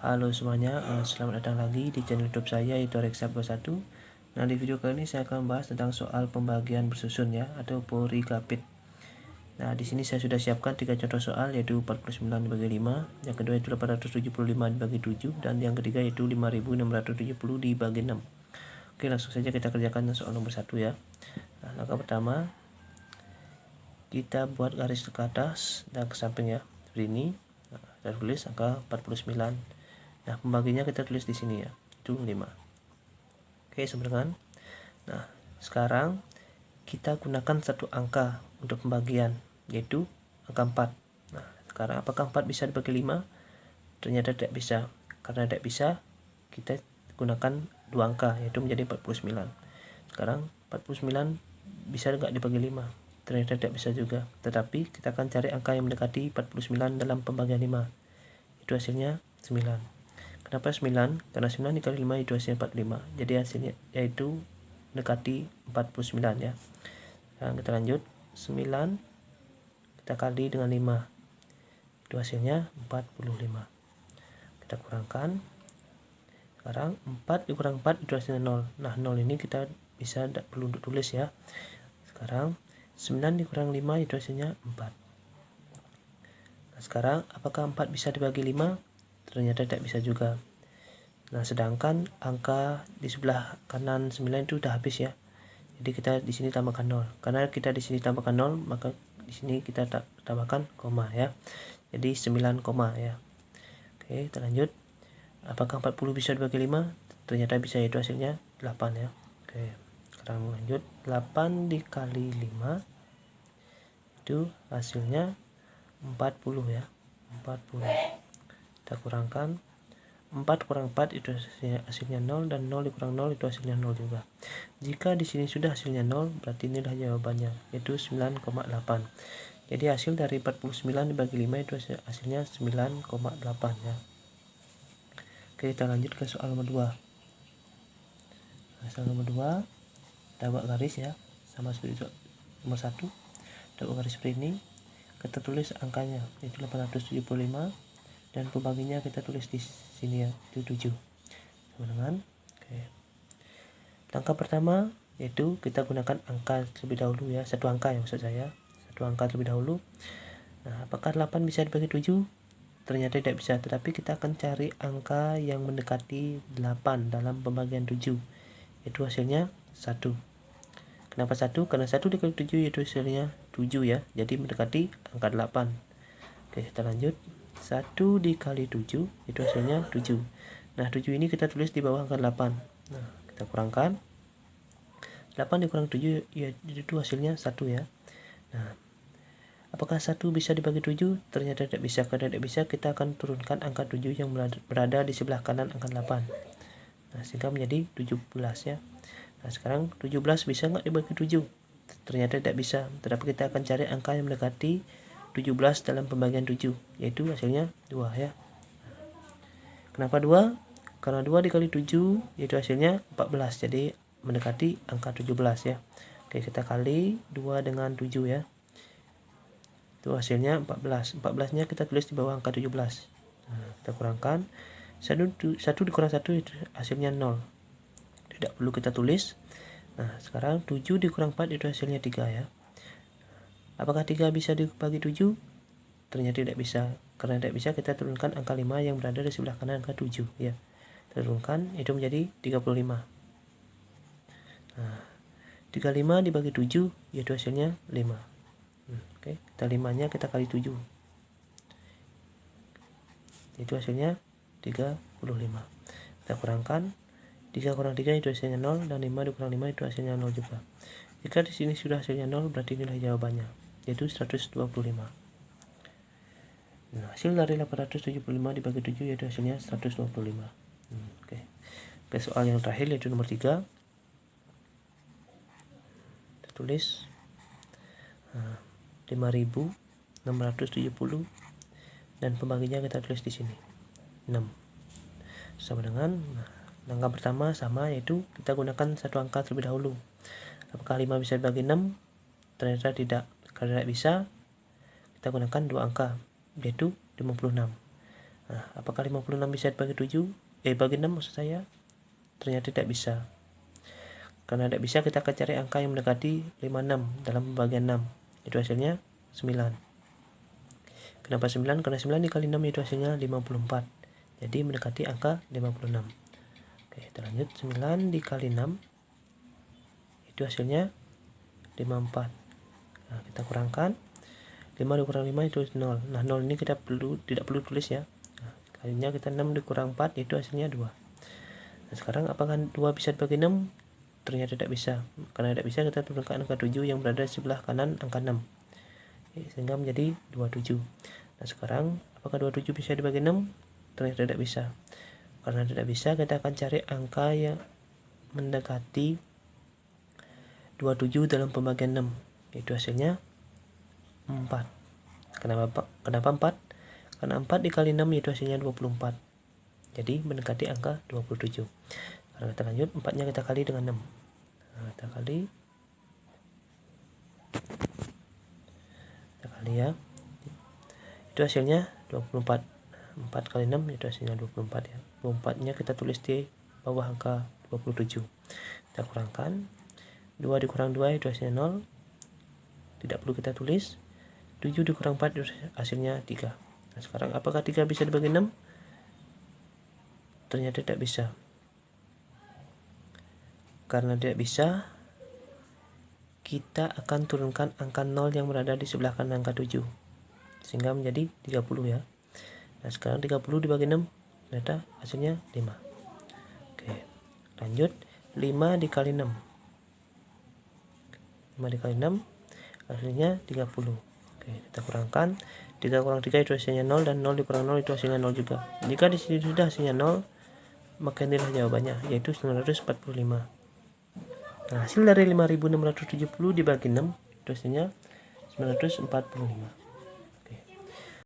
Halo semuanya, selamat datang lagi di channel YouTube saya, yaitu Reksa21. Nah, di video kali ini saya akan membahas tentang soal pembagian bersusun ya, atau polycapit. Nah, di sini saya sudah siapkan 3 contoh soal, yaitu 49 dibagi 5, yang kedua itu 875 dibagi 7, dan yang ketiga yaitu 5670 dibagi 6. Oke, langsung saja kita kerjakan soal nomor 1 ya. Nah, langkah pertama, kita buat garis ke atas dan ke samping ya, seperti ini. Nah, kita tulis angka 49. Nah, pembaginya kita tulis di sini ya, itu 5. Oke, sama dengan. Nah, sekarang kita gunakan satu angka untuk pembagian, yaitu angka 4. Nah, sekarang apakah 4 bisa dibagi 5? Ternyata tidak bisa. Karena tidak bisa, kita gunakan dua angka, yaitu menjadi 49. Sekarang 49 bisa nggak dibagi 5? Ternyata tidak bisa juga. Tetapi kita akan cari angka yang mendekati 49 dalam pembagian 5. Itu hasilnya 9. Kenapa 9? Karena 9 dikali 5 itu hasilnya 45. Jadi hasilnya yaitu mendekati 49 ya. Sekarang kita lanjut. 9 kita kali dengan 5. Itu hasilnya 45. Kita kurangkan. Sekarang 4 dikurang 4 itu hasilnya 0. Nah, 0 ini kita bisa tidak perlu tulis ya. Sekarang 9 dikurang 5 itu hasilnya 4. Nah, sekarang apakah 4 bisa dibagi 5? Ternyata tidak bisa juga. Nah, sedangkan angka di sebelah kanan 9 itu udah habis ya. Jadi kita di sini tambahkan 0. Karena kita di sini tambahkan 0, maka di sini kita tambahkan koma ya. Jadi 9 koma ya. Oke, kita lanjut. Apakah 40 bisa dibagi 5? Ternyata bisa, itu hasilnya 8 ya. Oke, sekarang lanjut. 8 dikali 5 itu hasilnya 40 ya. 40. Kita kurangkan. 4 kurang 4 itu hasilnya 0, dan 0 dikurang 0 itu hasilnya 0 juga. Jika di sini sudah hasilnya 0, berarti inilah jawabannya, yaitu 9,8. Jadi hasil dari 49 dibagi 5 itu hasilnya 9,8 ya. Oke, kita lanjut ke soal nomor 2. Nah, soal nomor 2, kita buat garis ya, sama seperti nomor 1. Kita buat garis seperti ini. Kita tulis angkanya, yaitu 875. Dan pembaginya kita tulis di sini ya, itu 7. Sama dengan. Oke. Langkah pertama yaitu kita gunakan angka terlebih dahulu ya, satu angka ya maksud saya. Satu angka terlebih dahulu. Nah, apakah 8 bisa dibagi 7? Ternyata tidak bisa, tetapi kita akan cari angka yang mendekati 8 dalam pembagian 7. Itu hasilnya 1. Kenapa 1? Karena 1 dikali 7 itu hasilnya 7 ya. Jadi mendekati angka 8. Oke, kita lanjut. 1 dikali 7 itu hasilnya 7. Nah, 7 ini kita tulis di bawah angka 8. Nah, kita kurangkan. 8 dikurang 7 ya, itu hasilnya 1 ya. Nah, apakah 1 bisa dibagi 7? Ternyata tidak bisa. Karena tidak bisa, kita akan turunkan angka 7 yang berada di sebelah kanan angka 8. Nah, sehingga menjadi 17 ya. Nah, sekarang 17 bisa nggak dibagi 7? Ternyata tidak bisa. Tetapi kita akan cari angka yang mendekati 17 dalam pembagian 7, yaitu hasilnya 2 ya. Kenapa 2? Karena 2 dikali 7 yaitu hasilnya 14, jadi mendekati angka 17 ya. Oke, kita kali 2 dengan 7 ya. Itu hasilnya 14. 14-nya kita tulis di bawah angka 17. Nah, kita kurangkan. 1 dikurang 1 itu hasilnya 0. Tidak perlu kita tulis. Nah, sekarang 7 dikurang 4 itu hasilnya 3 ya. Apakah 3 bisa dibagi 7? Ternyata tidak bisa. Karena tidak bisa, kita turunkan angka 5 yang berada di sebelah kanan angka 7 ya. Turunkan, itu menjadi 35. Nah, 35 dibagi 7 yaitu hasilnya 5. Oke, kita 5-nya kita kali 7. Itu hasilnya 35. Kita kurangkan. 3 kurang 3 itu hasilnya 0, dan 5 dikurang 5 itu hasilnya 0 juga. Jika di sini sudah hasilnya 0, berarti inilah jawabannya, yaitu 125. Nah, hasil dari 875 dibagi 7 yaitu hasilnya 125. Oke. Ke soal yang terakhir yaitu nomor 3. Kita tulis 5.670 dan pembaginya kita tulis di sini 6. Sama dengan langkah pertama sama, yaitu kita gunakan satu angka terlebih dahulu. Apakah 5 bisa dibagi 6? Ternyata tidak. Karena tidak bisa, kita gunakan dua angka, yaitu 56. Nah, apakah 56 bisa dibagi 7? Bagi 6 maksud saya. Ternyata tidak bisa. Karena tidak bisa, kita akan cari angka yang mendekati 56 dalam pembagian 6. Itu hasilnya 9. Kenapa 9? Karena 9 dikali 6 itu hasilnya 54. Jadi mendekati angka 56. Oke, kita lanjut. 9 dikali 6 itu hasilnya 54. Nah, kita kurangkan. 5 dikurang 5 itu 0. Nah, 0 ini kita tidak perlu tulis ya. Nah, kalinya kita 6 dikurang 4 itu hasilnya 2. Nah, sekarang apakah 2 bisa dibagi 6? Ternyata tidak bisa. Karena tidak bisa, kita turunkan angka 7 yang berada di sebelah kanan angka 6. Sehingga menjadi 27. Nah, sekarang apakah 27 bisa dibagi 6? Ternyata tidak bisa. Karena tidak bisa, kita akan cari angka yang mendekati 27 dalam pembagian 6. Itu hasilnya 4. Kenapa 4? Karena 4 dikali 6 itu hasilnya 24. Jadi mendekati angka 27. Kalau kita lanjut, 4-nya kita kali dengan 6. Nah, kita kali ya. Itu hasilnya 24. 4 kali 6 itu hasilnya 24 ya. 24-nya kita tulis di bawah angka 27. Kita kurangkan. 2 dikurang 2 itu hasilnya 0. Tidak perlu kita tulis. 7 dikurang 4 itu hasilnya 3. Nah, sekarang apakah 3 bisa dibagi 6? Ternyata tidak bisa. Karena tidak bisa, kita akan turunkan angka 0 yang berada di sebelah kanan angka 7. Sehingga menjadi 30 ya. Nah, sekarang 30 dibagi 6, ternyata hasilnya 5. Oke, lanjut. 5 dikali 6. 5 dikali 6, hasilnya 30. Oke, kita kurangkan. 3 kurang 3 itu hasilnya 0, dan 0 dikurang 0 itu hasilnya 0 juga. Jika di sini sudah hasilnya 0, maka inilah jawabannya, yaitu 945. Nah, hasil dari 5670 dibagi 6 itu hasilnya 945.